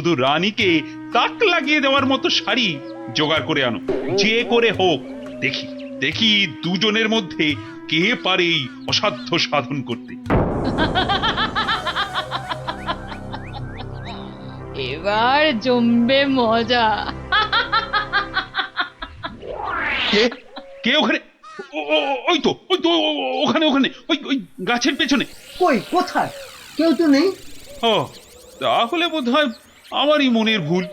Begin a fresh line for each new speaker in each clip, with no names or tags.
শুধু রানীকে তাক লাগিয়ে দেওয়ার মতো শাড়ি জোগাড় করে আনো, যে করে হোক। দেখি দেখি দুজনের মধ্যে কে পারে এই অসাধ্য সাধন করতে।
এবার জমবে মজা।
কে কে ওখানে? ওই তো ওখানে ওখানে ওই ওই গাছের পেছনে।
কই, কোথায়? কেউ তো নেই।
ও, তাহলে বোধহয় আমারই মনের ভুল।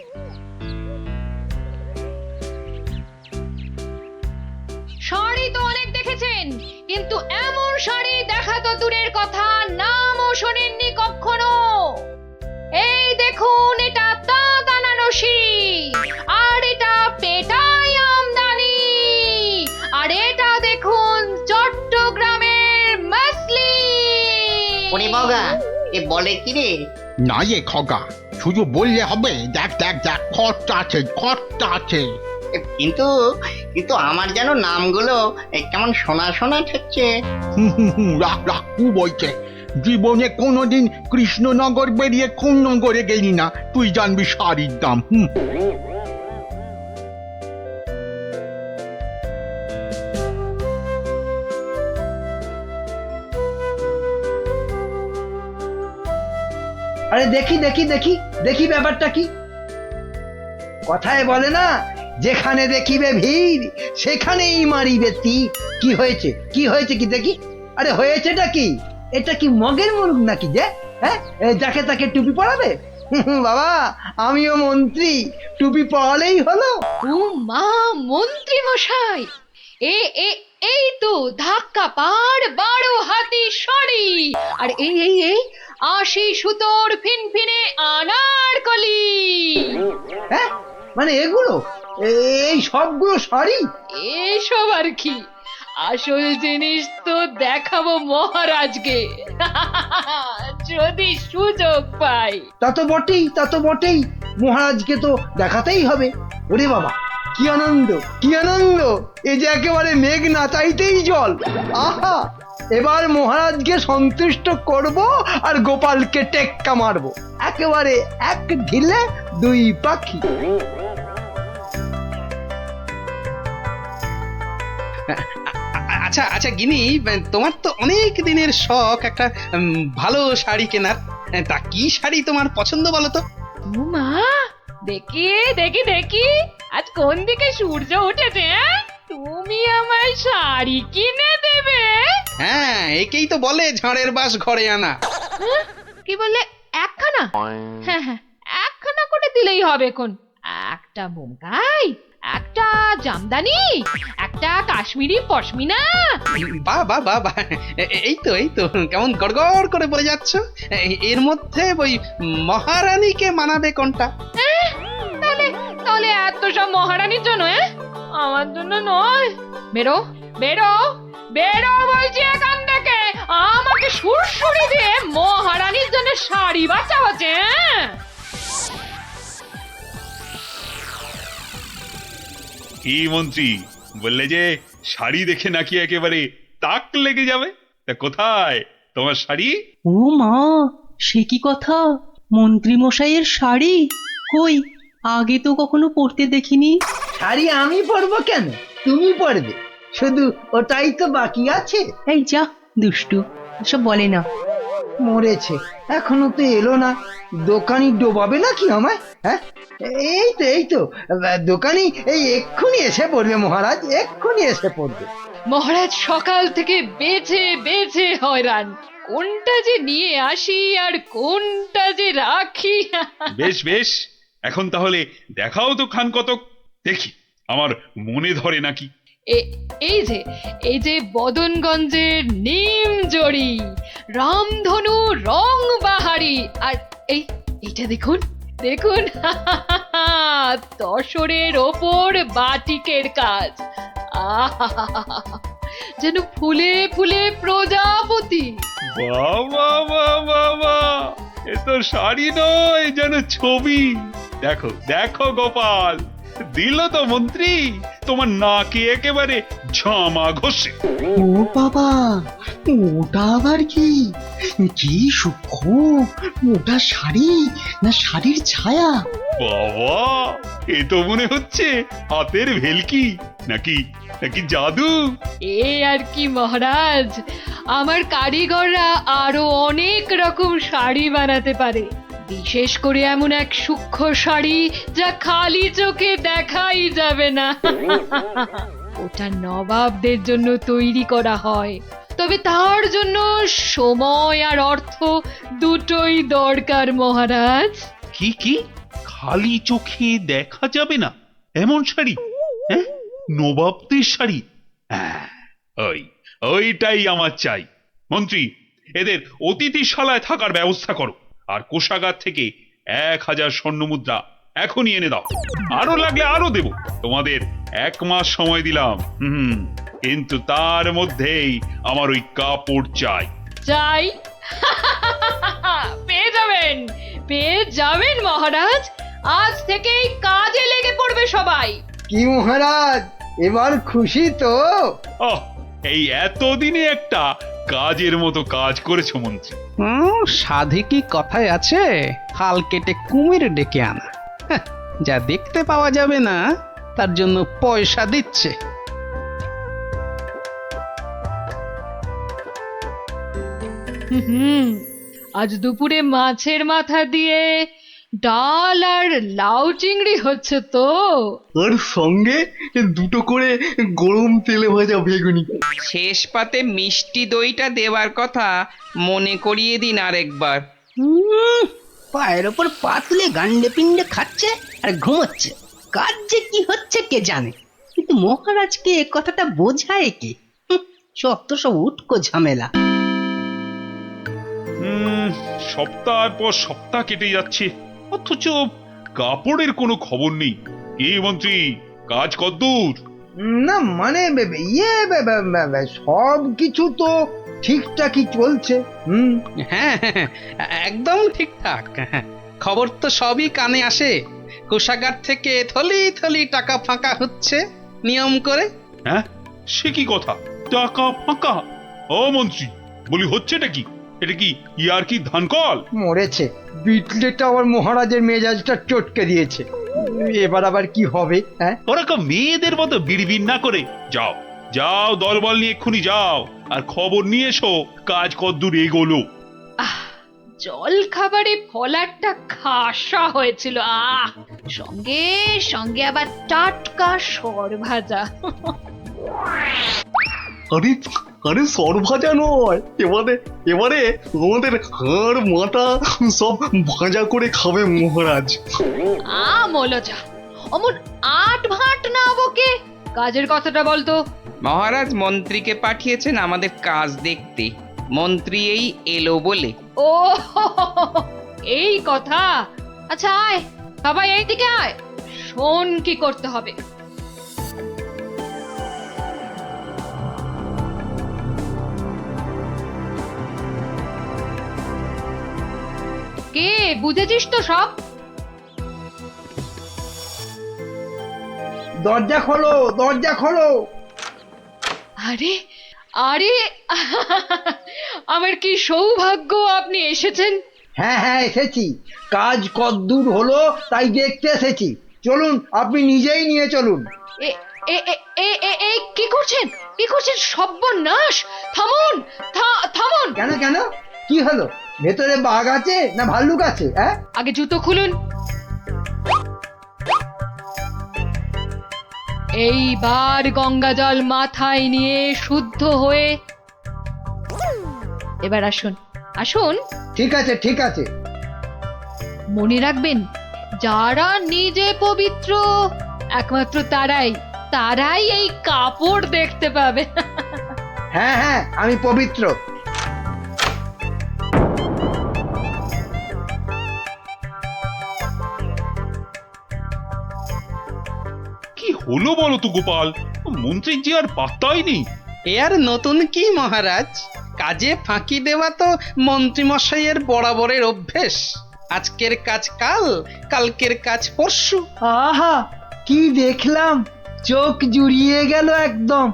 শাড়ি তো অনেক দেখেছেন, কিন্তু এমন শাড়ি দেখা তো দূরের কথা, নামও শোনেননি কখনো। এই দেখুন, এটা তাঁত আনারসি, আর এটা পেটাই আমদানি, আর এটা দেখুন চট্টগ্রামের মসলিন।
ওরে বাবা, এ বলে কি রে?
না এ খগা, শুধু বললে হবে। দেখ দেখ দেখ, খরচা আছে, খরচা আছে।
কিন্তু কিন্তু আমার যেন নামগুলো কেমন শোনা শোনা ঠেকছে।
রাখ রাখ, কু বলছে। জীবনে কোনোদিন কৃষ্ণনগর বেরিয়ে কোন নগরে গেলি না, তুই জানবি শাড়ির দাম।
আরে দেখি দেখি দেখি দেখি, ব্যাপারটা কি? কথায় বলে না, যেখানে দেখিবে ভিড় সেখানেই মারিবে তীর। কি হয়েছে, কি হয়েছে কি দেখি? আরে হয়েছেটা কি? এটা কি মগের মুরগ নাকি যে হ্যাঁ যাকে তাকে টুপি পরাবে? বাবা, আমিও মন্ত্রী, টুপি পরালেই হলো।
ও মা, মন্ত্রী মশাই, এ এ এই তো ধাক্কা পার 12 হাতি শাড়ি, আর এই এই এই 80 সুতোর ফিনফিনে আনারকলি।
হ্যাঁ, মানে এগুলো, এই সবগুলো শাড়ি?
এসব আর কি, আসল জিনিস তো দেখাবো মহারাজকে, যদি সুযোগ পাই।
তা তো বটেই, তা তো বটেই, মহারাজকে তো দেখাতেই হবে। ওরে বাবা, কি আনন্দ, কি আনন্দ! এ যে একেবারে মেঘ না চাইতেই জল। আহা, এবার মহারাজকে সন্তুষ্ট করব আর গোপালকে টেক্কা মারবো, একেবারে এক ঢিলে দুই পাখি।
আচ্ছা আচ্ছা গিনি, তোমার তো অনেক দিনের শখ একটা ভালো শাড়ি কেনার। তা কি শাড়ি তোমার পছন্দ বলো তো?
ও মা, দেখি দেখি দেখি, আজ কোন দিকে সূর্য উঠেছে? তুমি আমায় শাড়ি কিনে দেবে?
হ্যাঁ, একেই তো বলে ঝাড়ের বাস ঘরে আনা।
কি বললে, একখানা? হ্যাঁ হ্যাঁ, একখানা করে দিলেই হবে। কোন একটা বোমকাই, একটা জামদানি, একটা কাশ্মীরি পশমিনা।
বাহ বাহ বাহ বাহ, এই তো কেমন গড়গড় করে বলে যাচ্ছ। এর মধ্যে ওই মহারানীকে মানাবে কোনটা?
তাহলে তাহলে এত সব মহারানীর জন্য? আমার জন্য নয়। বেরো বেরো বেরো বলছি এখান থেকে, আমাকে সুরসুরি দিয়ে মহারানীর জন্য শাড়ি বাঁচা হচ্ছে।
কি মন্ত্রী, বললে যে শাড়ি দেখে নাকি একেবারে তাক লেগে যাবে? তা কোথায় তোমার শাড়ি?
ও মা, সে কি কথা! মন্ত্রী মশাইয়ের শাড়ি কই, আগে তো কখনো পরতে দেখিনি।
শাড়ি আমি পরবো কেন, তুমি পরবে, শুধু ওটাই তো বাকি আছে।
এই যা দুষ্টু, এসব বলে না।
মরেছে, এখনো তো এলো না। দোকানি ডোবাবে নাকি আমায়? হ্যাঁ, এই তো দোকানি এই এক্ষুনি এসে পড়বে মহারাজ, এক্ষুনি এসে পড়বে।
মহারাজ সকাল থেকে বেছে বেছে হয়রান, কোনটা যে নিয়ে আসি আর কোনটা যে রাখি।
বেশ বেশ, এখন তাহলে দেখাও তো খান কতক, দেখি আমার মনে ধরে নাকি।
এই যে বদনগঞ্জের নিম জড়ি, রামধনু রং বাহারি, আর এইটা দেখুন দেখুন, তসরের ওপর বাটিকের কাজ, যেন ফুলে ফুলে প্রজাপতি।
বাবা বাবা বাবা, এ তো শাড়ি নয়, যেন ছবি। দেখো দেখো গোপাল, দিল তো মন্ত্রী, তোমার নাকে একেবারে ঝামা ঘষে।
ও বাবা, ওটা আবার কি? কি সূক্ষ্ম! ওটা শাড়ি না শাড়ির ছায়া?
বাবা, এ তো মনে হচ্ছে হাতের ভেলকি, নাকি নাকি জাদু।
এ আর কি মহারাজ, আমার কারিগররা আরো অনেক রকম শাড়ি বানাতে পারে, বিশেষ করে এমন এক সূক্ষ্ম শাড়ি যা খালি চোখে দেখাই যাবে না। ওটা নবাবদের জন্য তৈরি করা হয়, তবে তার জন্য সময় আর অর্থ দুটোই দরকার মহারাজ।
কি কি খালি চোখে দেখা যাবে না এমন শাড়ি? হ্যাঁ, নবাবদের শাড়ি। হ্যাঁ, ওইটাই আমার চাই। মন্ত্রী, এদের অতিথিশালায় থাকার ব্যবস্থা করো, আর কোষাগার থেকে 1000 স্বর্ণমুদ্রা এখনই এনে দাও। আরো লাগলে আরো দেব, তোমাদের 1 মাস সময় দিলাম। কিন্তু তার মধ্যেই আমার ওই কাপড় চাই।
চাই? পেয়ে যাবেন, পেয়ে যাবেন মহারাজ। আজ থেকেই কাজে লেগে পড়বে সবাই।
কি মহারাজ, এবার খুশি তো?
আহ, এই এতদিনে একটা কাজের মতো কাজ করেছো মন্ত্রী।
সাধে কি কথায় আছে, খাল কেটে কুমির ডেকে আনা। হ্যাঁ, যা দেখতে পাওয়া যাবে না তার জন্য পয়সা দিচ্ছে।
হুম, আজ দুপুরে মাছের মাথা দিয়ে ডাল আর লাউ চিংড়ি হচ্ছে তো।
আর সঙ্গে 2টো করে গরম তেলে ভাজা বেগুনি।
শেষ পাতে মিষ্টি দইটা দেওয়ার কথা মনে করিয়ে দিন আরেকবার।
পায়ের ওপর পা তুলে গান্ডে পিণ্ডে খাচ্ছে আর ঘুমোচ্ছে। কাজ যে কি হচ্ছে কে জানে, কিন্তু মহারাজকে এ কথাটা বোঝায় কি? যত সব উটকো ঝামেলা।
সপ্তাহ পর সপ্তাহ কেটে যাচ্ছে, অথচ কাপড়ের কোনো খবর নেই। কি মন্ত্রী, কাজ কদ্দূর?
না মানে সব কিছু তো ঠিকঠাকই চলছে।
হ্যাঁ, একদম ঠিকঠাক। খবর তো সবই কানে আসে। কোষাগার থেকে থলি থলি টাকা ফাঁকা হচ্ছে নিয়ম করে।
হ্যাঁ, সে কি কথা? টাকা ফাঁকা? ও মন্ত্রী, বলি হচ্ছেটা কি? এটা কি ইয়ার কি ধানকল?
মরেছে, বিটলেটা আবার মহারাজের মেজাজটা চটকে দিয়েছে। এবার আবার কি হবে? হ্যাঁ,
ওরকম মেয়েদের মতো বিড়বিড় না করে যাও, যাও দলবল নিয়ে এক্ষুনি যাও, আর খবর নিয়ে এসো কাজ কদ্দূর এগোলো।
জল খাবারে ফলারটা খাসা হয়েছিল। সঙ্গে সঙ্গে আবার টাটকা সর ভাজা।
আরে আরে সর ভাজা নয়, এবারে এবারে আমাদের হাড় মাথা সব ভাজা করে খাবে মহারাজ।
মলজা, অমন আট ভাট না বকে কাজের কথাটা বলতো।
মহারাজ মন্ত্রীকে পাঠিয়েছেন আমাদের কাজ দেখতে। মন্ত্রী এই এলো বলে।
ও, এই কথা। আচ্ছা আয় সবাই এইদিকে আয়, শোন কি করতে হবে। কে বুঝেছিস তো সব?
দরজা খোলো, দরজা খোলো।
আরে আরে, আমার কি সৌভাগ্য আপনি এসেছেন।
হ্যাঁ হ্যাঁ, এসেছি। কাজ কদ্দূর হলো তাই দেখতে এসেছি। চলুন, আপনি নিজেই নিয়ে চলুন।
এ এ এ এ এ এ কি করছেন, কি করছেন? সর্বনাশ! থামুন, থামুন।
কেন কেন, কি হলো? ভেতরে বাঘ আছে না ভাল্লুক আছে? হ্যাঁ,
আগে জুতো খুলুন। এইবার গঙ্গা জল মাথায় নিয়ে শুদ্ধ হয়ে এবার আসুন, আসুন।
ঠিক আছে ঠিক আছে।
মনে রাখবেন, যারা নিজে পবিত্র একমাত্র তারাই এই কাপড় দেখতে পাবে।
হ্যাঁ হ্যাঁ, আমি পবিত্র।
কি হলো বলো তো গোপাল, মন্ত্রীর যে আর পাত্তাই নেই।
এ আর নতুন কি মহারাজ, কাজে ফাঁকি দেওয়া তো মন্ত্রীমশাইয়ের বরাবরের অভ্যেস। আজকের কাজ কাল, কালকের কাজ পরশু।
আহা, কি দেখলাম, চোখ জুড়িয়ে গেল একদম।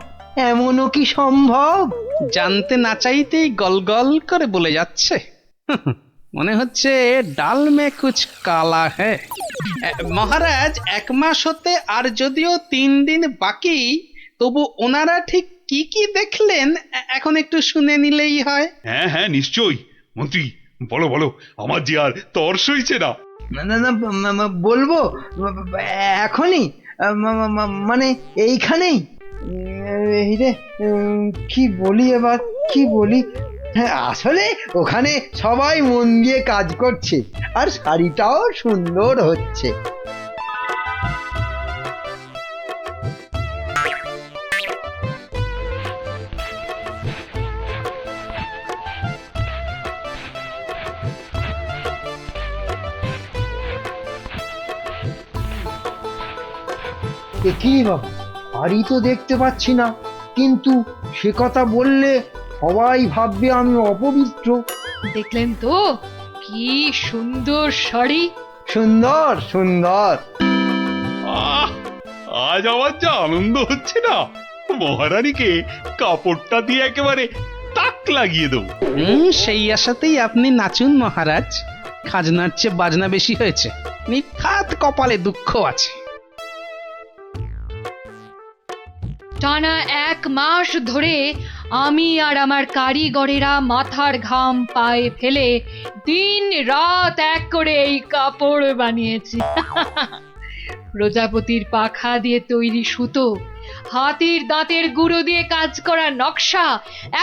এমনও কি সম্ভব?
জানতে না চাইতেই গল গল করে বলে যাচ্ছে। মনে হচ্ছে ডাল মে কুছ কালা হ্যাঁ। মহারাজ, 1 মাস হতে আর যদিও 3 দিন বাকি, তবু ওনারা ঠিক কি কি দেখলেন এখন একটু শুনে নিলেই হয়।
হ্যাঁ হ্যাঁ নিশ্চয়ই। মন্ত্রী বলো বলো, আমার যে আর তর সইছে না।
না না না, বলবো এখনই, মানে এইখানেই। এই রে, কি বলি এবার, কি বলি? হ্যাঁ, আসলে ওখানে সবাই মন দিয়ে কাজ করছে আর শাড়িটাও সুন্দর হচ্ছে। কি বাবা, শাড়ি তো দেখতে পাচ্ছি না, কিন্তু সে কথা বললে সবাই ভাববে আমি অপবিত্র।
দেখলেন তো কি সুন্দর শাড়ি।
সুন্দর সুন্দর।
আহ, আজ আমার যা আনন্দ হচ্ছে না, মহারানীকে কাপড়টা দিয়ে একেবারে তাক লাগিয়ে দেবো।
সেই আশাতেই আপনি নাচুন মহারাজ। খাজনার চেয়ে বাজনা বেশি হয়েছে, নিখাত কপালে দুঃখ আছে।
টানা 1 মাস ধরে আমি আর আমার কারিগরেরা মাথার ঘাম পায়ে ফেলে দিন রাত এক করে এই কাপড় বানিয়েছি। প্রজাপতির পাখা দিয়ে তৈরি সুতো, হাতির দাঁতের গুঁড়ো দিয়ে কাজ করা নকশা,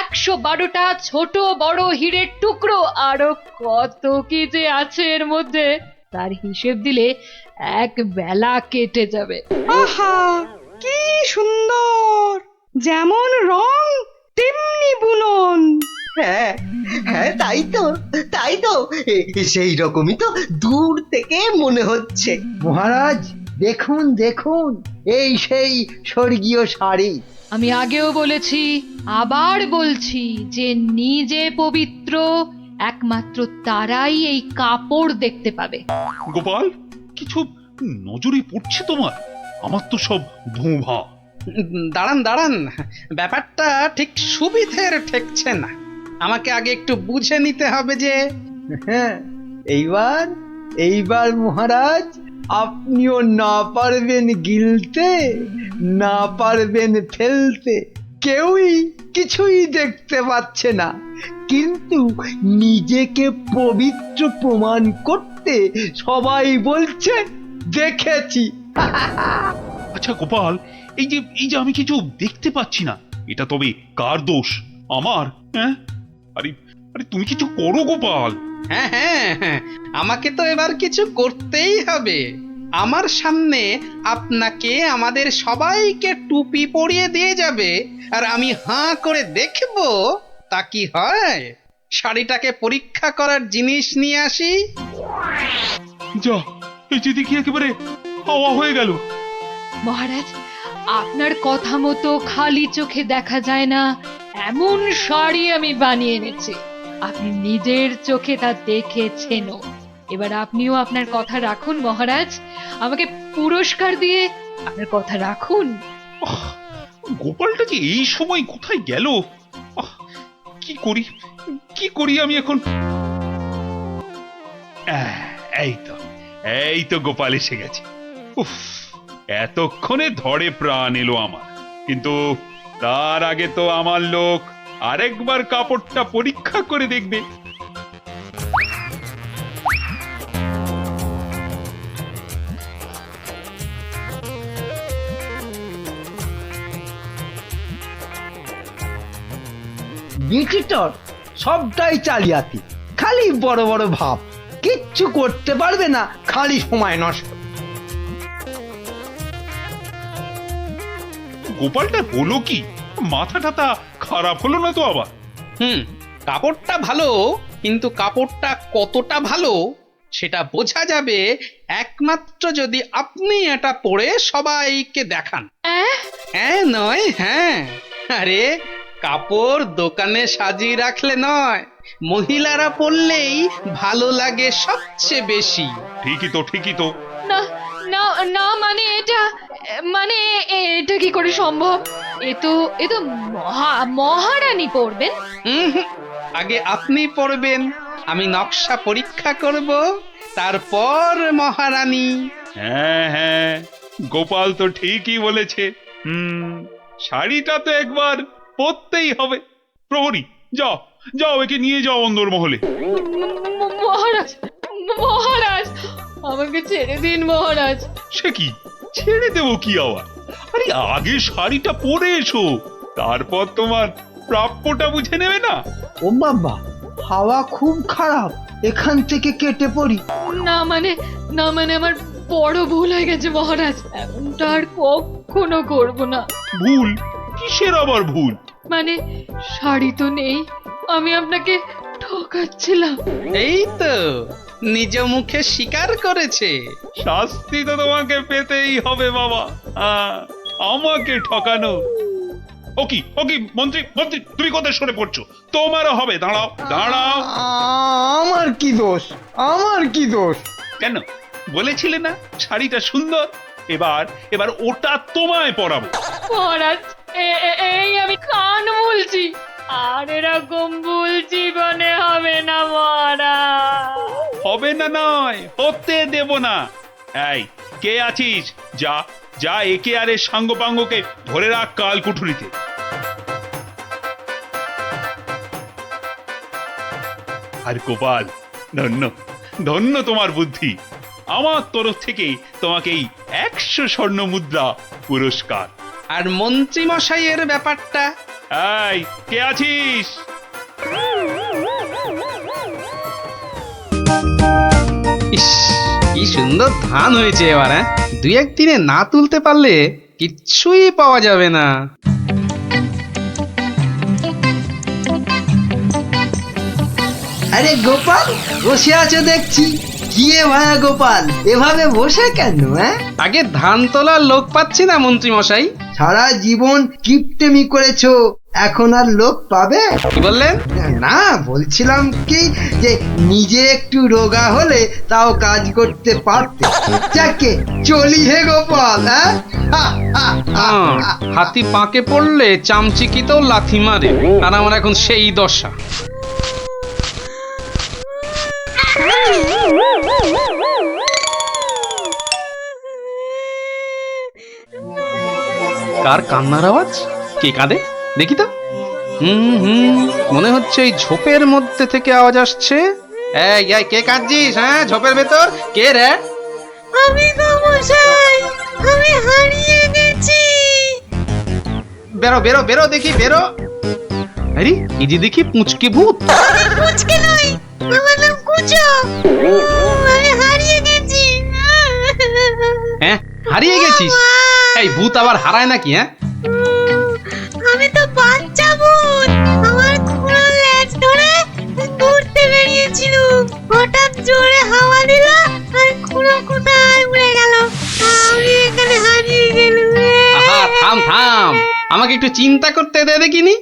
112টা ছোট বড় হীরের টুকরো, আরো কত কি যে আছে এর মধ্যে, তার হিসেব দিলে 1 বেলা কেটে যাবে।
আহা, কি সুন্দর! যেমন রং তেমনি বুনন।
হ্যাঁ হ্যাঁ, তাই তো, তাই তো, সেই রকমই তো দূর থেকে মনে হচ্ছে।
মহারাজ দেখুন দেখুন, এই সেই স্বর্গীয় শাড়ি।
আমি আগেও বলেছি, আবার বলছি যে নিজে পবিত্র একমাত্র তারাই এই কাপড় দেখতে পাবে।
গোপাল, কিছু নজরে পড়ছে তোমার? আমার তো সব ধোঁভা।
দাঁড়ান দাঁড়ান, ব্যাপারটা ঠিক সুবিধের ঠেকছে না। আমাকে আগে একটু বুঝে নিতে হবে যে।
হ্যাঁ, এইবার এইবার মহারাজ আপনিও না পারবেন গিলতে, না পারবেন ফেলতে, কেউই কিছুই দেখতে পাচ্ছে না, কিন্তু নিজেকে পবিত্র প্রমাণ করতে সবাই বলছে দেখেছি।
আচ্ছা গোপাল, এই যে আমি কিছু দেখতে পাচ্ছি না, এটা তবে কার দোষ? আমার? হ্যাঁ, আরে আরে তুমি কিছু করো গোপাল।
হ্যাঁ হ্যাঁ হ্যাঁ, আমাকে তো এবার কিছু করতেই হবে। আমার সামনে আপনাকে আমাদের সবাইকে টুপি পরিয়ে দিয়ে যাবে, আর আমি হাঁ করে দেখব তা কি হয়। শাড়িটাকে পরীক্ষা করার জিনিস নিয়ে আসি।
যা, এই যে দেখি একেবারে হাওয়া হয়ে গেল।
মহারাজ, আপনার কথা মতো খালি চোখে দেখা যায় না এমন শাড়ি আমি বানিয়ে এনেছি। আপনি নিজের চোখে তা দেখেছেনও। এবার আপনিও আপনার কথা রাখুন মহারাজ, আমাকে পুরস্কার দিয়ে আপনার কথা রাখুন।
আহ, গোপালটা যে এই সময় কোথায় গেল? আহ, কি করি কি করি আমি এখন? এই তো গোপাল এসে গেছে। উফ, এতক্ষণে ধরে প্রাণ এলো আমার। কিন্তু তার আগে তো আমার লোক আরেকবার কাপড়টা পরীক্ষা করে দেখবে।
বিচিটর সবটাই চালিয়াতি, খালি বড় বড় ভাব, কিচ্ছু করতে পারবে না, খালি সময় নষ্ট।
গোপালটা হলো কি? মাথা টাথা খারাপ হলো না তো আবার?
কাপড়টা ভালো, কিন্তু কাপড়টা কতটা ভালো সেটা বোঝা যাবে একমাত্র যদি আপনি এটা পরে সবাইকে দেখান। হ্যাঁ নয় হ্যাঁ, আরে কাপড় দোকানে সাজিয়ে রাখলে নয়, মহিলারা পরলেই ভালো লাগে সবচেয়ে বেশি।
ঠিকই তো ঠিকই তো।
না না না মানে মানে এটা কি করে সম্ভব? এ তো মহারানী পড়বেন।
হুম, আগে আপনি পড়বেন, আমি নকশা পরীক্ষা করব, তারপর মহারানী।
হ্যাঁ হ্যাঁ, গোপাল তো ঠিকই বলেছে। শাড়িটা তো একবার পরতেই হবে। প্রহরী, যাও যাও, একে নিয়ে যাও অন্দরমহলে।
মহারাজ, মহারাজ, আমাকে ছেড়ে দিন মহারাজ।
সে কি, ছেড়ে দেবো কি আবার? আরে আগে শাড়িটা পরে এসো, তারপর তোমার প্রাপ্যটা বুঝে নেবে না?
ও বাবা, হাওয়া খুব খারাপ, এখান থেকে কেটে পড়ি।
না মানে আমার বড় ভুল হয়ে গেছে মহারাজ, এমনটা আর কখনো করব না।
ভুল? কিসের আবার ভুল?
মানে শাড়ি তো নেই, আমি আপনাকে ঠকাচ্ছিলাম।
এই তো নিজ মুখে স্বীকার করেছে।
শাস্তি তো তোমাকে পেতেই হবে বাবা। আমাকে ঠকানো? ওকি ওকি, মন্ত্রী মন্ত্রী, তুমি কোথায় সরে পড়ছো? তোমারও হবে, দাঁড়াও দাঁড়াও।
আমার কি দোষ, আমার কি দোষ?
কেন, বলেছিলে না শাড়িটা সুন্দর? এবার ওটা তোমায় পরাবো।
মহারাজ, এই আমি কান বলছি, আর এরকম ভুল জীবনে হবে না মহারাজ।
হবে না নয়, হতে দেব না। এই, কে আছিস? যা যা, একে আর এর সাঙ্গপাঙ্গকে ধরে রাখ কাল কুঠুরিতে। আর গোপাল, ধন্য ধন্য তোমার বুদ্ধি। আমার তরফ থেকে তোমাকে এই 100 স্বর্ণ মুদ্রা পুরস্কার।
আর মন্ত্রী মশাইয়ের ব্যাপারটা?
এই, কে আছিস?
ইস, কি সুন্দর ধান হয়েছে এবার। হ্যাঁ, দুই একদিনে না তুলতে পারলে কিচ্ছুই পাওয়া যাবে না।
আরে গোপাল, বসে আছো দেখছি। কি ভায়া গোপাল, এভাবে বসে কেন?
আগে ধান তোলার লোক পাচ্ছি না মন্ত্রী মশাই।
সারা জীবন কিপটেমি করেছো, এখন আর লোক পাবে?
কি বললেন?
না, বলছিলাম কি যে নিজে একটু রোগা হলে তাও কাজ করতে পারতে। যাকে চলি হে গোপাল।
হাতি পাকে পড়লে চামচিকিতেও লাথি মারে, আর আমার এখন সেই দশা। কার কান্নার আওয়াজ? কে কাঁদে দেখি তো। মনে হচ্ছে এই ঝোপের মধ্যে থেকে আওয়াজ আসছে। এই কে কাঁদছিস? হ্যাঁ, ঝোপের ভেতর কে রে?
আমি তো মশাই, আমি হারিয়ে গেছি।
বেরো বেরো বেরো দেখি, বেরো। আরে এই যে দেখি পুঁচকে ভূত।
আমি পুচকে নই, আমার নাম কুচো। আমি হারিয়ে গেছি।
হ্যাঁ, হারিয়ে গেছিস? এই ভূত আবার হারায় নাকি? হ্যাঁ,
আমি তো বাচ্চা ভূত, আমার খুঁড়ো লেজ ধরে ঘুরতে বেরিয়েছিল, হঠাৎ জোরে হাওয়া দিল আর খুঁড়ো কোথায় উড়ে গেল, আমি এখানে হারিয়ে গেলাম।
আহা, থাম থাম, আমাকে একটু চিন্তা করতে দে দেখিনি।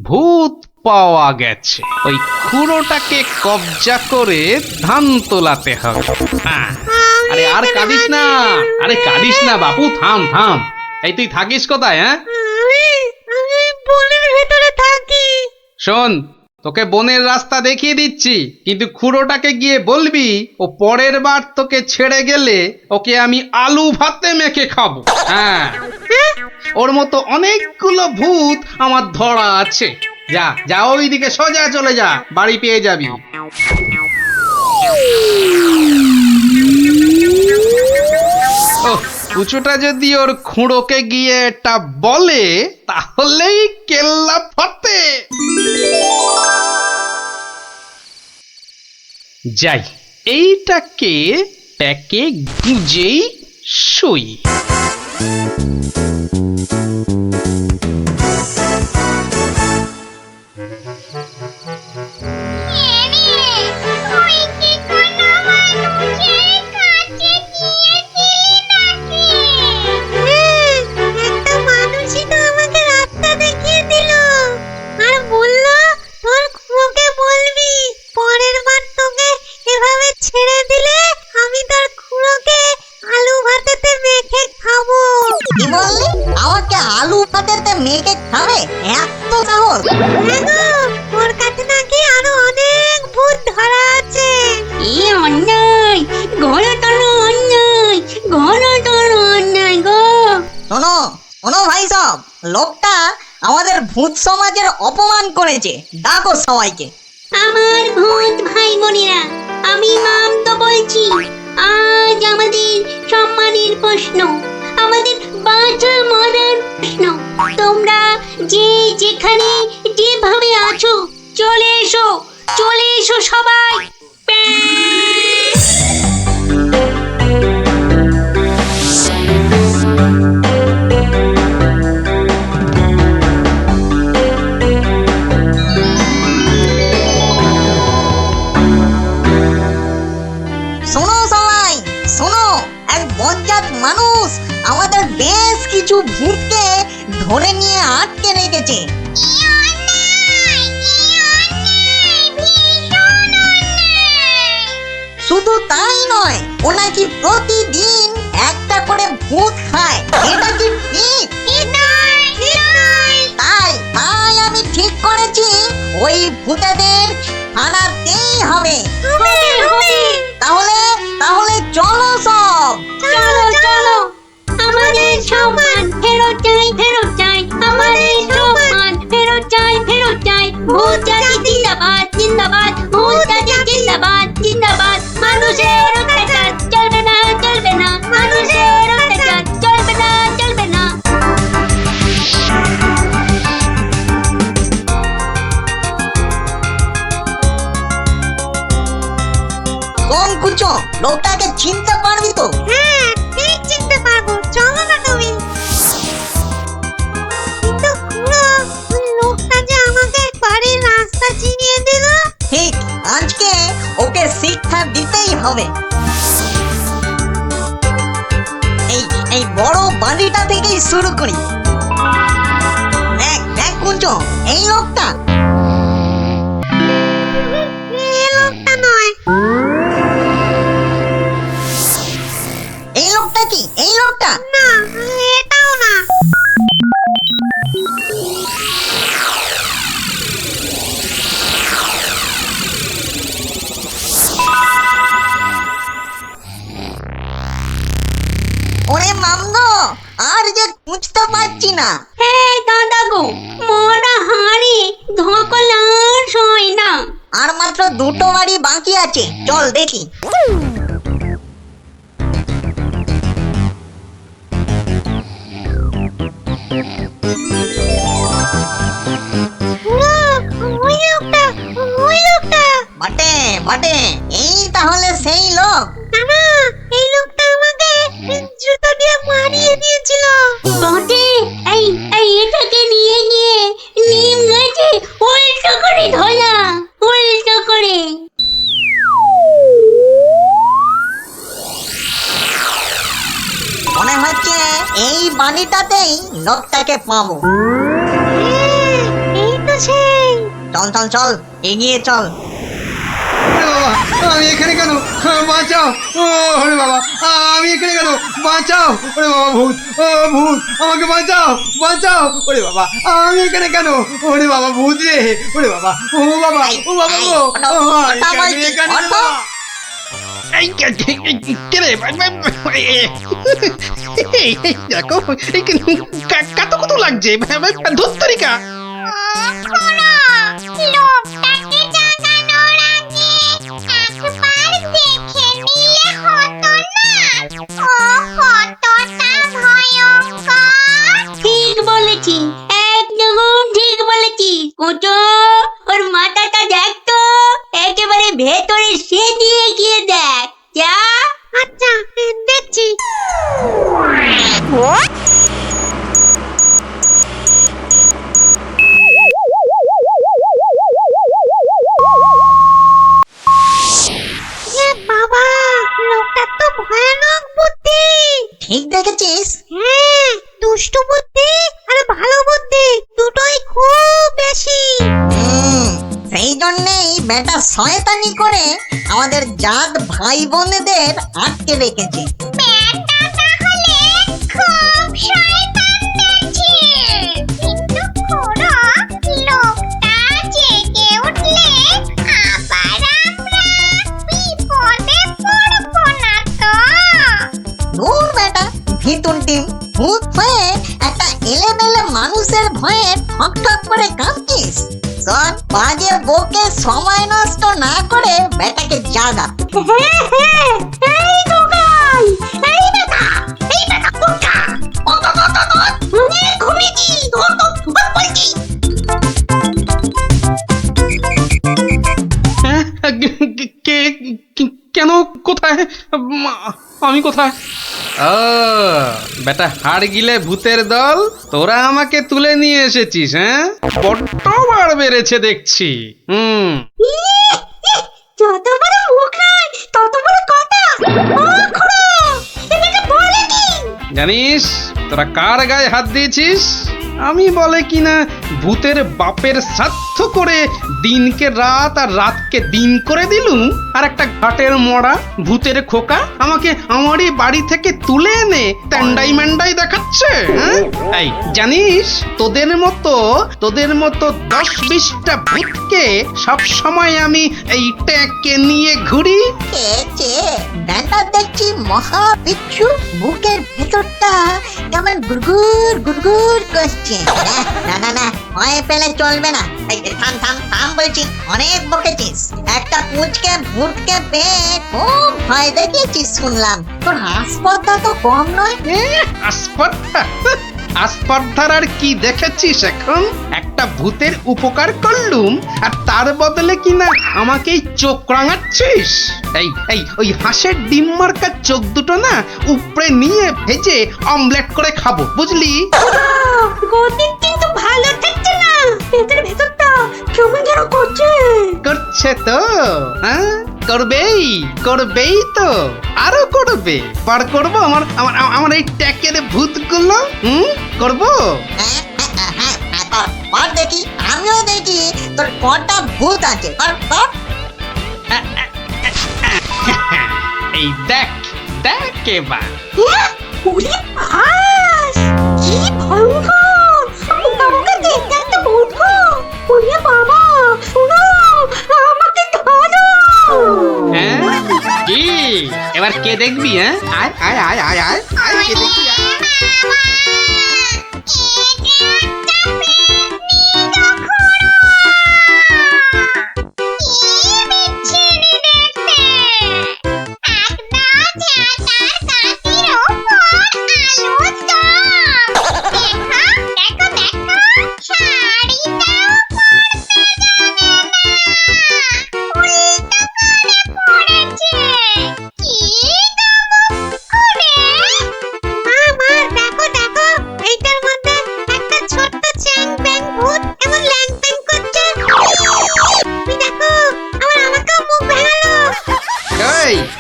ভূত পাওয়া গেছে, ওই খুঁড়োটাকে কবজা করে ধান তোলাতে হবে। হ্যাঁ, আরে আর কাঁদিস না, আরে কাঁদিস না বাপু, থাম থাম। এই তুই থাকিস কোথায়? হ্যাঁ,
আমি বনের ভেতরে থাকি।
শোন, তোকে বনের রাস্তা দেখিয়ে দিচ্ছি, কিন্তু খুঁড়োটাকে গিয়ে বলবি ও পরের বার তোকে ছেড়ে গেলে ওকে আমি আলু ভাতে মেখে খাবো। হ্যাঁ, ওর মতো অনেকগুলো ভূত আমার ধরা আছে। যা যা, ওইদিকে সোজা চলে যা, বাড়ি পেয়ে যাবি। ওহ, কুচোটা যদি ওর খুঁড়োকে গিয়ে এটা বলে তাহলেই কেল্লা ফতে। যাই, এইটাকে প্যাকে গুজেই শুই।
পরের বার তোকে এভাবে ছেড়ে দিলে আমি তার খুঁড়োকে মেয়েকে খাবে? এত সাহস! ওর কাছে নাকি আরো অনেক ভূত ধরা আছে।
এই অন্যায়, ঘোরতর অন্যায়, ঘোরতর অন্যায় গো।
শোনো শোনো ভাই সব, লোকটা আমাদের ভূত সমাজের অপমান করেছে। ডাকো সবাইকে।
আমার ভূত ভাই বোনেরা, আমি নাম তো বলছি। আজ আমাদের সম্মানের প্রশ্ন, আমাদের বাঁচা মরার প্রশ্ন। তোমরা যে যেখানে যেভাবে আছো চলে এসো, চলে এসো সবাই।
শোনো সবাই শোনো, এক বজ্জাত মানুষ আমাদের বেশ কিছু ভূতকে ধরে নিয়ে আটকে রেখেছে। শুধু তাই নয়, ও নাকি প্রতিদিন একটা করে ভূত খায়। এটা কি ঠিক? তাই তাই আমি ঠিক করেছি ওই ভূতেদের হারাতেই হবে। তাহলে তাহলে চলো সব।
চলো চলো, আমাদের সম্মান ফেরত চাই, ফেরত চাই, আমাদের সম্মান ফেরত চাই, ফেরত চাই। ভূত জাতি জিন্দাবাদ, জিন্দাবাদ, ভূত জাতি জিন্দাবাদ, জিন্দাবাদ। মানুষের অত্যাচার চলবে না, চলবে না, মানুষের অত্যাচার চলবে না, চলবে না।
কোন কুচো, লোকটাকে চিনতে পারবি তো?
হ্যাঁ, ঠিক চিনতে পারবো। চলো না তুমি। কিন্তু খুড়ো, ওই লোকটা যে আমাকে বাড়ির রাস্তা চিনিয়ে দিল।
ঠিক, আজকে ওকে শিক্ষা দিতেই হবে। এই এই বড় বাড়িটা থেকেই শুরু করি। দেখ দেখ কুঞ্চ, এই লোকটা।
এই লোকটা নয়।
এই লোকটা কি? এই লোকটা
না, এটাও না।
ওরে মামদো, আর যে খুঁজতে পারছি না।
হ্যাঁ দাদা গো, মরা হাড়ি ধকল আর সয় না।
আর মাত্র দুটো বাড়ি বাকি আছে, চল দেখি।
খুড়ো, ওই লোকটা, ওই লোকটা।
বটে বটে, এই তাহলে সেই লোক।
না, এই লোকটা আমাকে জুতো দিয়ে মারিয়ে দিয়েছিল।
বটে, এই এই এটাকে নিয়ে গিয়ে নিম গাছে উল্টো করে ধরা, উল্টো করে।
মনে হচ্ছে এই বাড়িটাতেই লোকটাকে পাবো।
এই তো সেই।
চল চল চল, এগিয়ে চল।
আমি এখানে কেন? বাঁচাও! ওরে বাবা, আমি এখানে কেন? বাঁচাও! ওরে বাবা, ভূত! ও ভূত, আমাকে বাঁচাও, বাঁচাও! ওরে বাবা, আমি এখানে কেন? ওরে বাবা, ভূত রে! ওরে বাবা, ও বাবা, ও বাবা গো! আমি এখানে কেন?
দেখো, কত কত লাগছে ধুত্তরিকা।
লোকটাকে জাগানোর আগে একবার দেখে নিলে হতো না? ও কতটা ভয়ঙ্কর।
ঠিক বলেছি, একদম ঠিক বলেছি। কোচো, ওর মাথাটা দেখ তো, একেবারে ভেতরে সে দিয়ে গিয়ে দেখ। যা।
আচ্ছা, দেখছি। বাবা, লোকটা তো ভয়ানক বুদ্ধি।
ঠিক দেখেছিস?
হ্যাঁ, দুষ্টু বুদ্ধি আর ভালো বুদ্ধি দুটোই খুব বেশি।
সেই জন্যেই বেটা শয়তানি করে আমাদের জাত ভাই বোনেদের আটকে রেখেছে।
ব্যাটা তাহলে খুব শয়তান দেখছি। কিন্তু ভিতুনটি ভূত হয়ে একটা এলেমেলে মানুষের ভয়ে ঠক ঠক করে কাঁপছিস? শোন, বাজে বকে সময় নষ্ট না করে বেটাকে জাগা। হ্যাঁ হ্যাঁ, এই গোগাই, এই বেটা কোথা? ঘুমিয়েছি, বলছি।
হ্যাঁ, কেন, কোথায়, আমি কোথায়? ও বেটা, হাড় গিলে ভূতের দল, তোরা আমাকে তুলে নিয়ে এসেছিস? হ্যাঁ, বড্ড বার বেড়েছে দেখছি।
যত বড় মুখ নয় তত বড় কথা।
জানিস তোরা কার গায়ে হাত দিয়েছিস? আমি বলে কিনা ভূতের বাপের শ্রাদ্ধ করে দিনকে রাত আর রাতকে দিন করে দিলুম, আর একটা ঘাটের মরা ভূতের খোকা আমাকে আমারই বাড়ি থেকে তুলে এনে ট্যান্ডাই ম্যান্ডাই দেখাচ্ছে। হ্যাঁ, এই জানিস তোদের মতো 10-20টা ভূতকে সব সময় আমি এই ট্যাঁকে নিয়ে ঘুরি।
ব্যাটা দেখছি মহা বিচ্ছু, বুকের ভেতরটা কেমন গুড়গুড় গুড়গুড় করছে। না না না, ভয় পেলে চলবে না। থাম থাম থাম বলছি, অনেক বকেছিস। একটা পুচকে ভূতকে পেয়ে খুব ভয় দেখিয়েছিস শুনলাম। তোর হাসপাতাল তো কম নয়।
আসপার্ধার আর কি দেখেছিস এখন? একটা ভূতের উপকার করলুম আর তার বদলে কিনা আমাকেই চোখ রাঙাচ্ছিস। এই ওই হাঁসের ডিম মার্কা চোখ দুটো না উপরে নিয়ে ভেজে অমলেট করে খাবো, বুঝলি?
গতি কিন্তু ভালো থাকছে না, পেটের ভেতরটা কেমন যেন
করছে তো। হ্যাঁ, করবেই তো, আরো করবে। বার করবো আমার এই ট্যাকের ভূতগুলো। করবো।
দেখি, আমিও দেখি তোর কটা ভূত আছে।
এই দেখ এবার।
কি ভয়ঙ্কর! আমাকে দেখতে একটা ভূত গো! ওরে বাবা, শুনো, আমাকে ধরো!
হ্যাঁ, কি এবার কে দেখবি? হ্যাঁ, আয় কে দেখবি?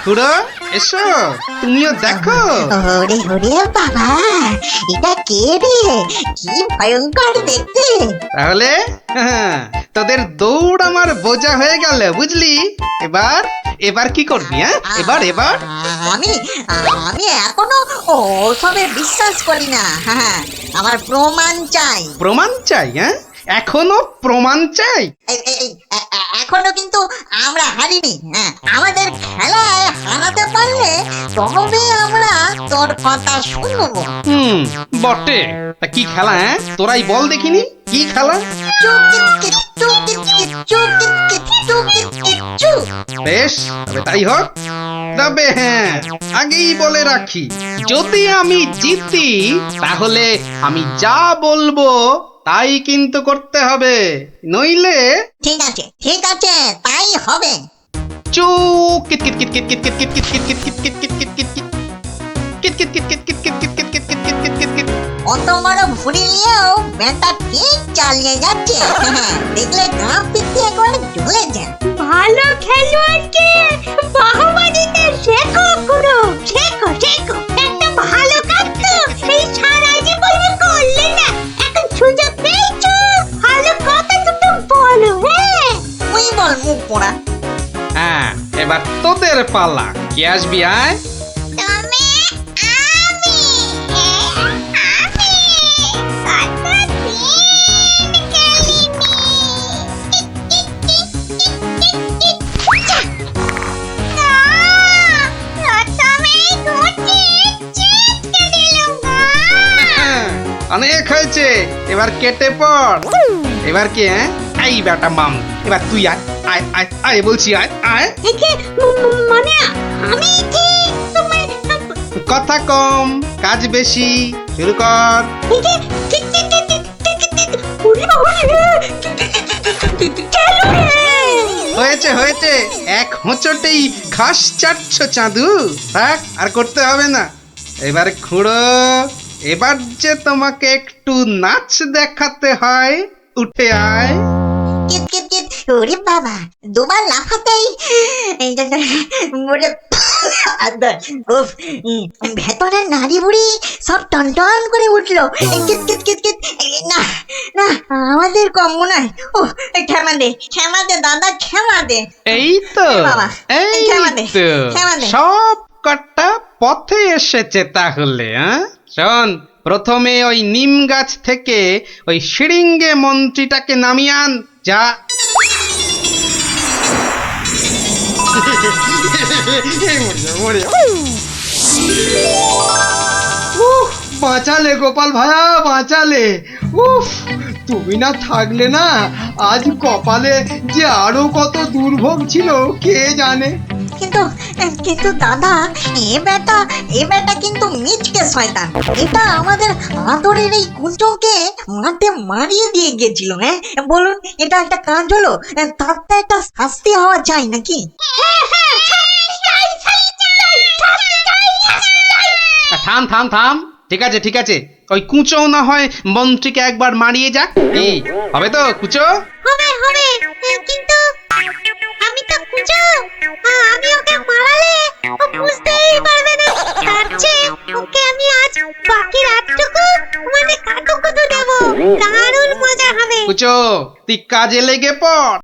খুড়ো, এসো, তুমিও দেখো।
ওরে ওরে বাবা, এটা কে রে? কি ভয়ঙ্কর দেখতে!
তাহলে তোদের দৌড় আমার বোঝা হয়ে গেল, বুঝলি? এবার কি করবি? হ্যাঁ, এবার
আমি এখনো ওসবে বিশ্বাস করি না। হ্যাঁ, আমার প্রমাণ চাই।
প্রমাণ চাই? হ্যাঁ, এখনো প্রমাণ চাই?
এখনো কিন্তু আমরা হারিনি। হ্যাঁ, আমাদের খেলায় হারাতে পারলে তবে আমরা তোর কথা শুনবো।
বটে। তা কি খেলা? হ্যাঁ, তোরাই বল দেখিনি, কি খেলা? বেশ, তবে তাই হোক। তবে হ্যাঁ, আগেই বলে রাখি, যদি আমি জিতি তাহলে আমি যা বলবো তাই কিন্তু করতে হবে, নইলে।
ঠিক আছে, তাই হবে।
চুপ।
অত বড় ভুড়ি নিয়েও বেটা ঠিক চালিয়ে যাচ্ছে। দেখলে গা পিছিয়ে করে ঝুলে যায়। ভালো খেলোয়াড়কে বাহবা দিতে শেখো গুরু, শেখো। একটা ভালো কাজ তো এই সারা জীবনে করলে না, এখন সুযোগ পেয়েছো, ভালো কথা দুটো বলো। হ্যাঁ, তুই বল মুখ পোড়া।
হ্যাঁ, এবার তোদের পালা। কি আসবি? আয়।
প্রথমেই ঘুরছি, চিটকে দিল।
অনেক হয়েছে, এবার কেটে পড়। এবার কি হ্যাঁ? এই বেটা মাম, এবার তুই আয় আয় আয় আয় বলছি, আয় আয়।
একে মানে আমি কি তোমায়
কথা কম, কাজ বেশি, শুরু কর।
একে ওরে বাবা কেন রে?
হয়েছে হয়েছে, এক হোঁচটেই ঘাস চাটছ চাঁদু। থাক, আর করতে হবে না। এবার খুঁড়ো, এবার যে তোমাকে একটু নাচ দেখাতে হয়, উঠে আয়।
কিত কিত কিত ওরে বাবা দুবার লাফাতেই ওরে উফ, ভেতরের নাড়ি বুড়ি সব টনটন করে উঠলো। কিত কিত কিত কিত না না আমাদের কম মনে হয়। ও ক্ষমা দে দাদা, ক্ষমা দে।
এই তো,
বাবা,
এই
ক্ষমা দে,
তো
ক্ষমা দে।
সব কটা পথে এসেছে তাহলে। হ্যাঁ শোন, প্রথমে ওই নিম গাছ থেকে ওই শিরিঙ্গে মন্ত্রীটাকে নামিয়ে আন, যা।
বাঁচালে গোপাল ভায়া, বাঁচালে। উফ, তুমি না থাকলে না আজ কপালে যে আরো কত দুর্ভোগ ছিল কে জানে।
কিন্তু কিন্তু দাদা এ বেটা কিন্তু মিচকে শয়তান। এটা আমাদের আদরের এই কুঞ্জকে মাঠে মারিয়ে দিয়ে গেছিল। হ্যাঁ বলুন, এটা একটা কাজ হলো? তার তো একটা শাস্তি হওয়া চাই নাকি?
থাম থাম থাম, ঠিক আছে ঠিক আছে, ওই কুঁচো না হয় মন্ত্রীকে একবার মারিয়ে যাক। এই হবে তো কুঁচো?
হবে হবে, কিন্তু আমি তো কুঁচো, আমি ওকে মারালে ও বুঝতেই পারবে না। তার চেয়ে ওকে আমি আজ বাকি রাতটুকু মানে কাটুকুটু দেব, দারুণ মজা হবে।
কুঁচো, তুই কাজে লেগে পড়।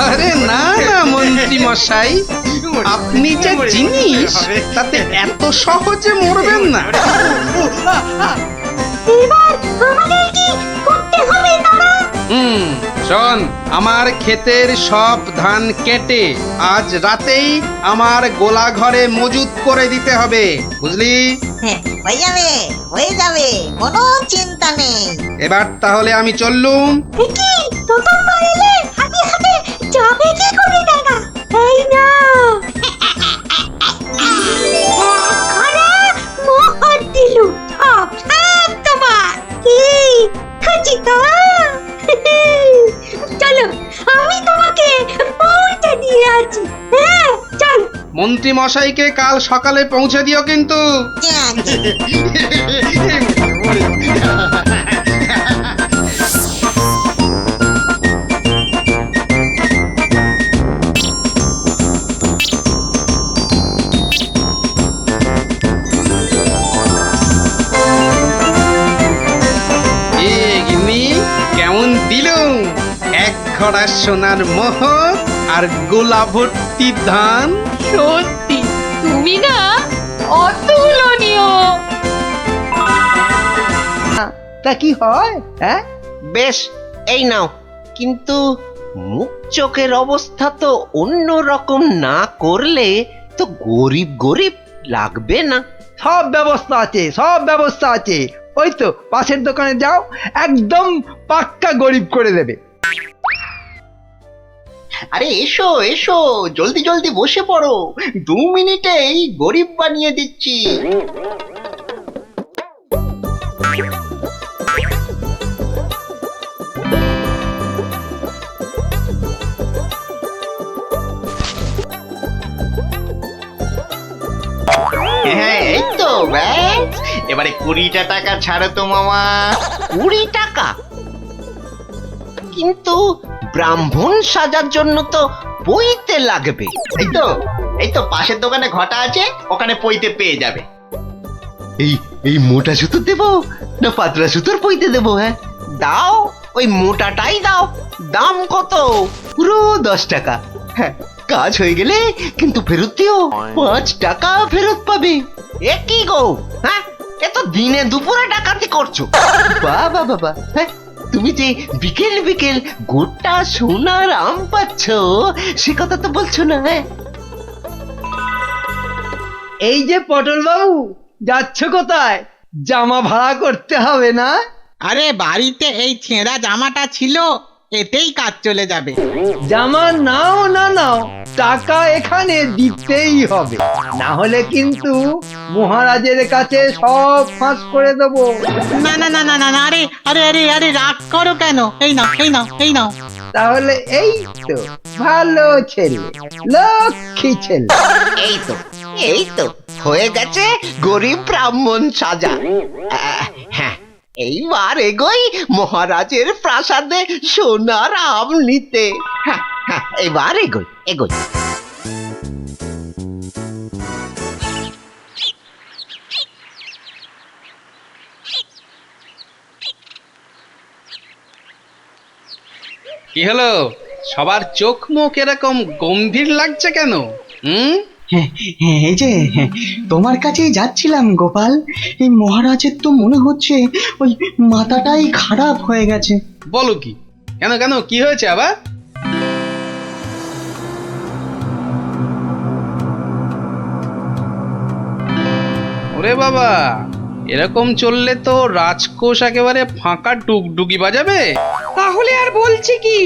আরে না না মন্ত্রী মশাই, আপনি যে জিনিস তাতে এত সহজে মরবেন না।
এবার আমাদের কি করতে হবে দাদা?
শোন, আমার ক্ষেতের সব ধান কেটে আজ রাতেই আমার গোলা ঘরে মজুত করে দিতে হবে, বুঝলি?
হ্যাঁ হয়ে যাবে কোনো চিন্তা নেই।
এবার তাহলে আমি চললুম।
কি তোতন বাড়িলে হাতে হাতে যাবে কি করে দাদা? এই না ঘরে মোহর দিলু, সব সব তোমার। কি খুঁজি তো? চলো আমি তোমাকে পৌঁছে দিয়ে আছি। হ্যাঁ চল।
মন্ত্রী মশাইকে কাল সকালে পৌঁছে দিও কিন্তু। কেমন দিলুম এক ঘড়া সোনার মোহর আর গোলা ভর্তি ধান।
সত্যি তুমি না অতুলনীয়।
তা কি হয়? হ্যাঁ
বেশ, এই নাও। কিন্তু মুখ চোখের অবস্থা তো অন্য রকম না করলে তো গরিব গরিব লাগবে না।
সব ব্যবস্থা আছে, সব ব্যবস্থা আছে। ওই তো পাশের দোকানে যাও, একদম পাক্কা গরিব করে দেবে।
আরে এসো এসো, জলদি জলদি বসে পড়ো, 2 মিনিটেই গরিব বানিয়ে দিচ্ছি। হ্যাঁ এই তো ব্যাস, এবারে 20টা টাকা ছাড়ো তো মামা।
20 টাকা? কিন্তু ব্রাহ্মণ সাজার জন্য তো পইতে লাগবে।
এই তো পাশের দোকানে ঘটা আছে, ওখানে পইতে পেয়ে যাবে।
এই মোটা সুতো দেবো না পাতলা সুতোর পইতে দেবো? হ্যাঁ দাও, ওই মোটাটাই দাও। দাম কত? পুরো 10 টাকা। হ্যাঁ, কাজ হয়ে গেলে কিন্তু ফেরত দিও, 5 টাকা ফেরত পাবে। এ কি গো, হ্যাঁ এ তো দিনে দুপুরে ডাকাতি করছো। বাবা বাবা, হ্যাঁ তুমি যে বিকেল বিকেল গোটা সোনার আম পাচ্ছ সে কথা তো বলছো না। হ্যাঁ
এই যে পটল বাবু, যাচ্ছ কোথায়? জামা ভাড়া করতে হবে না?
আরে বাড়িতে এই ছেঁড়া জামাটা ছিল, এতেই কাজ চলে যাবে।
জামা নাও না নাও, টাকা এখানে দিতেই হবে, না হলে কিন্তু মহারাজের কাছে সব ফাঁস করে দেবো।
না না না না না না, আরে আরে আরে আরে রাগ করো কেন? এই নাও এই নাও এই নাও।
তাহলে এই তো ভালো ছেলে, লক্ষ্মী ছেলে।
এই তো হয়ে গেছে গরিব ব্রাহ্মণ সাজা। হ্যাঁ, এইবার এগোই মহারাজের প্রাসাদে সোনার আম নিতে। হ্যাঁ হ্যাঁ, এবার এগোই এগোই।
কি হলো, সবার চোখ মুখ এরকম গম্ভীর লাগছে কেন?
এই যে তোমার কাছেই যাচ্ছিলাম গোপাল। এই মহারাজের তো মনে হচ্ছে ওই মাথাটাই খারাপ হয়ে গেছে।
বলো কি? কেন কেন, কি হয়েছে আবার? ওরে বাবা, এরকম চললে তো রাজকোষ একেবারে ফাঁকা ডুগডুগি বাজাবে।
তাহলে আর বলছি কি,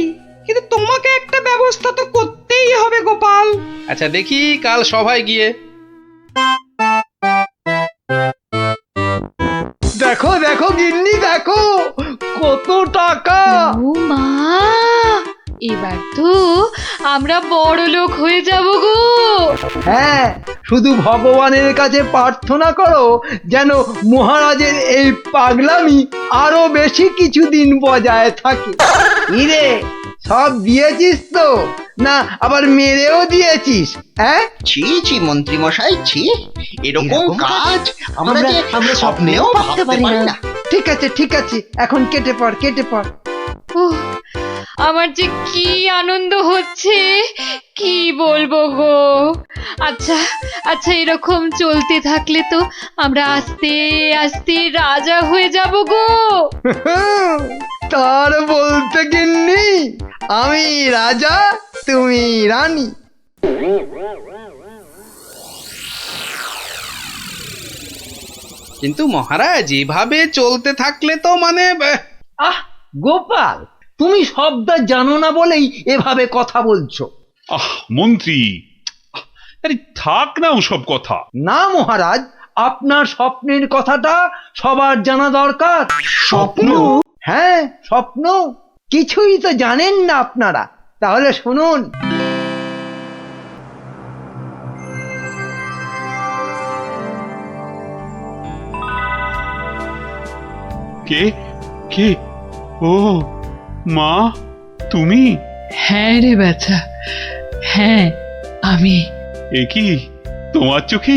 কিন্তু তোমাকে একটা ব্যবস্থা তো করতেই হবে গোপাল।
আচ্ছা দেখি কাল সভায় গিয়ে।
দেখো দেখো গিন্নি, দেখো কত টাকা।
ও মা, এবার তো আমরা বড় লোক হয়ে যাব গো।
হ্যাঁ, শুধু ভগবানের কাছে প্রার্থনা করো যেন মহারাজের এই পাগলামি আরো বেশি কিছুদিন বজায় থাকে। ইরে, সব দিয়েছিস তো, না আবার মেরেও দিয়েছিস? হ্যাঁ,
ছি ছি মন্ত্রী মশাই, ছি, এরকম কাজ আমরা
স্বপ্নেও ভাবতে পারি না।
ঠিক আছে ঠিক আছে, এখন কেটে পড় কেটে পড়।
উহ, আমার যে কি আনন্দ হচ্ছে, কি বলবো গো। আচ্ছা আচ্ছা, এরকম চলতে থাকলে তো আমরা আস্তে আস্তে রাজা হয়ে যাব গো।
তার বলতে গিন্নি, আমি রাজা, তুমি রানী।
কিন্তু মহারাজ, এভাবে চলতে থাকলে তো মানে
আহ গোপাল, তুমি শব্দ জানো না বলেই এভাবে কথা বলছো।
মন্ত্রী, আরে থাক না ওসব কথা।
না মহারাজ, আপনার স্বপ্নের কথাটা সবার জানা দরকার।
স্বপ্ন?
হ্যাঁ স্বপ্ন, কিছুই তো জানেন না আপনারা। তাহলে শুনুন।
কে কে? ও মা, তুমি?
হ্যাঁ রে বাছা, হ্যাঁ আমি।
এ কি, তোমার চোখে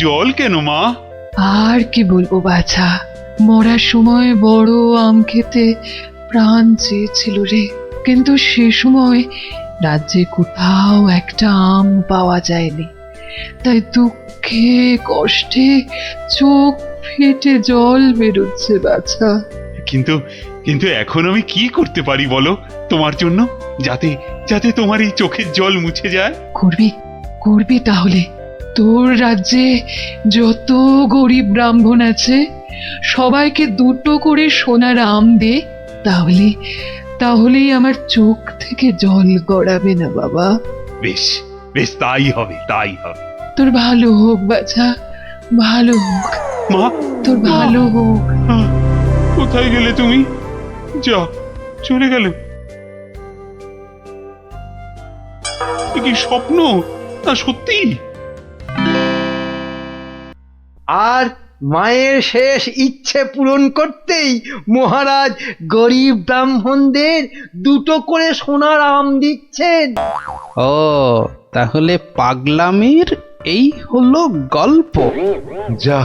জল কেন মা?
আর কি বলবো বাছা, মরার সময় বড় আম খেতে প্রাণ চেয়েছিল রে, কিন্তু সে সময় রাজ্যে কোথাও একটা আম পাওয়া যায়নি। তাই দুঃখে কষ্টে চোখ ফেটে জল বেরোচ্ছে বাছা।
কিন্তু কিন্তু এখন আমি কি করতে পারি বলো তোমার জন্য, যাতে যাতে তোমার এই চোখের জল মুছে যায়?
করবি করবি তাহলে। তোর রাজ্যে যত গরিব ব্রাহ্মণ আছে সবাইকে দুটো করে সোনার আম দে, তাহলেই আমার চোখ থেকে জল গড়াবে না বাবা।
বেশ বেশ, তাই হবে তাই হবে।
তোর ভালো হোক বাছা, ভালো হোক
মা,
তোর ভালো হোক।
কোথায় গেলে তুমি? যা, চলে গেল। এ কি স্বপ্ন না সত্যি?
আর মায়ের শেষ ইচ্ছে পূরণ করতেই মহারাজ গরিব ব্রাহ্মণদের দুটো করে সোনার আম দিচ্ছেন।
ও, তাহলে পাগলামির এই হলো গল্প।
যা,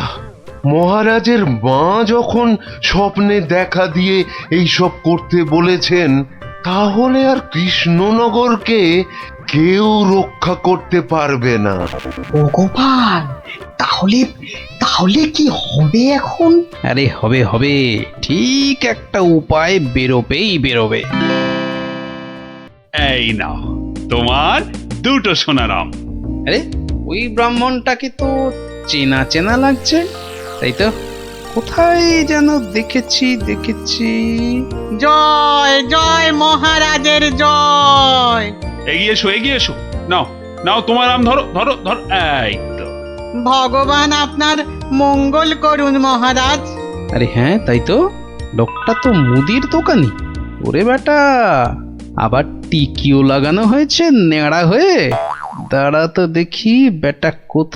মহারাজের মা যখন স্বপ্নে দেখা দিয়ে এইসব করতে বলেছেন, তাহলে আর কৃষ্ণনগরকে কেউ রক্ষা করতে পারবে না।
ও গোপাল, তাহলে তাহলে কি হবে এখন?
আরে হবে হবে, ঠিক একটা উপায় বেরোবে।
এই নাও তোমার দুটো সোনার আম।
আরে ওই ব্রাহ্মণটাকে তো চেনা চেনা লাগছে, তাই তো? কোথায় যেন দেখেছি।
জয় জয় মহারাজের জয়।
এগিয়ে এসো। নাও নাও, তোমার নাম ধরো ধরো ধরো। এই তো।
ভগবান আপনার মঙ্গল করুন মহারাজ।
আরে হ্যাঁ, তাই তো, লোকটা তো মুদির দোকানি। ওরে বেটা, আবার টিকিও লাগানো হয়েছে নেড়া হয়ে। দাঁড়া তো দেখি বেটা কোথায়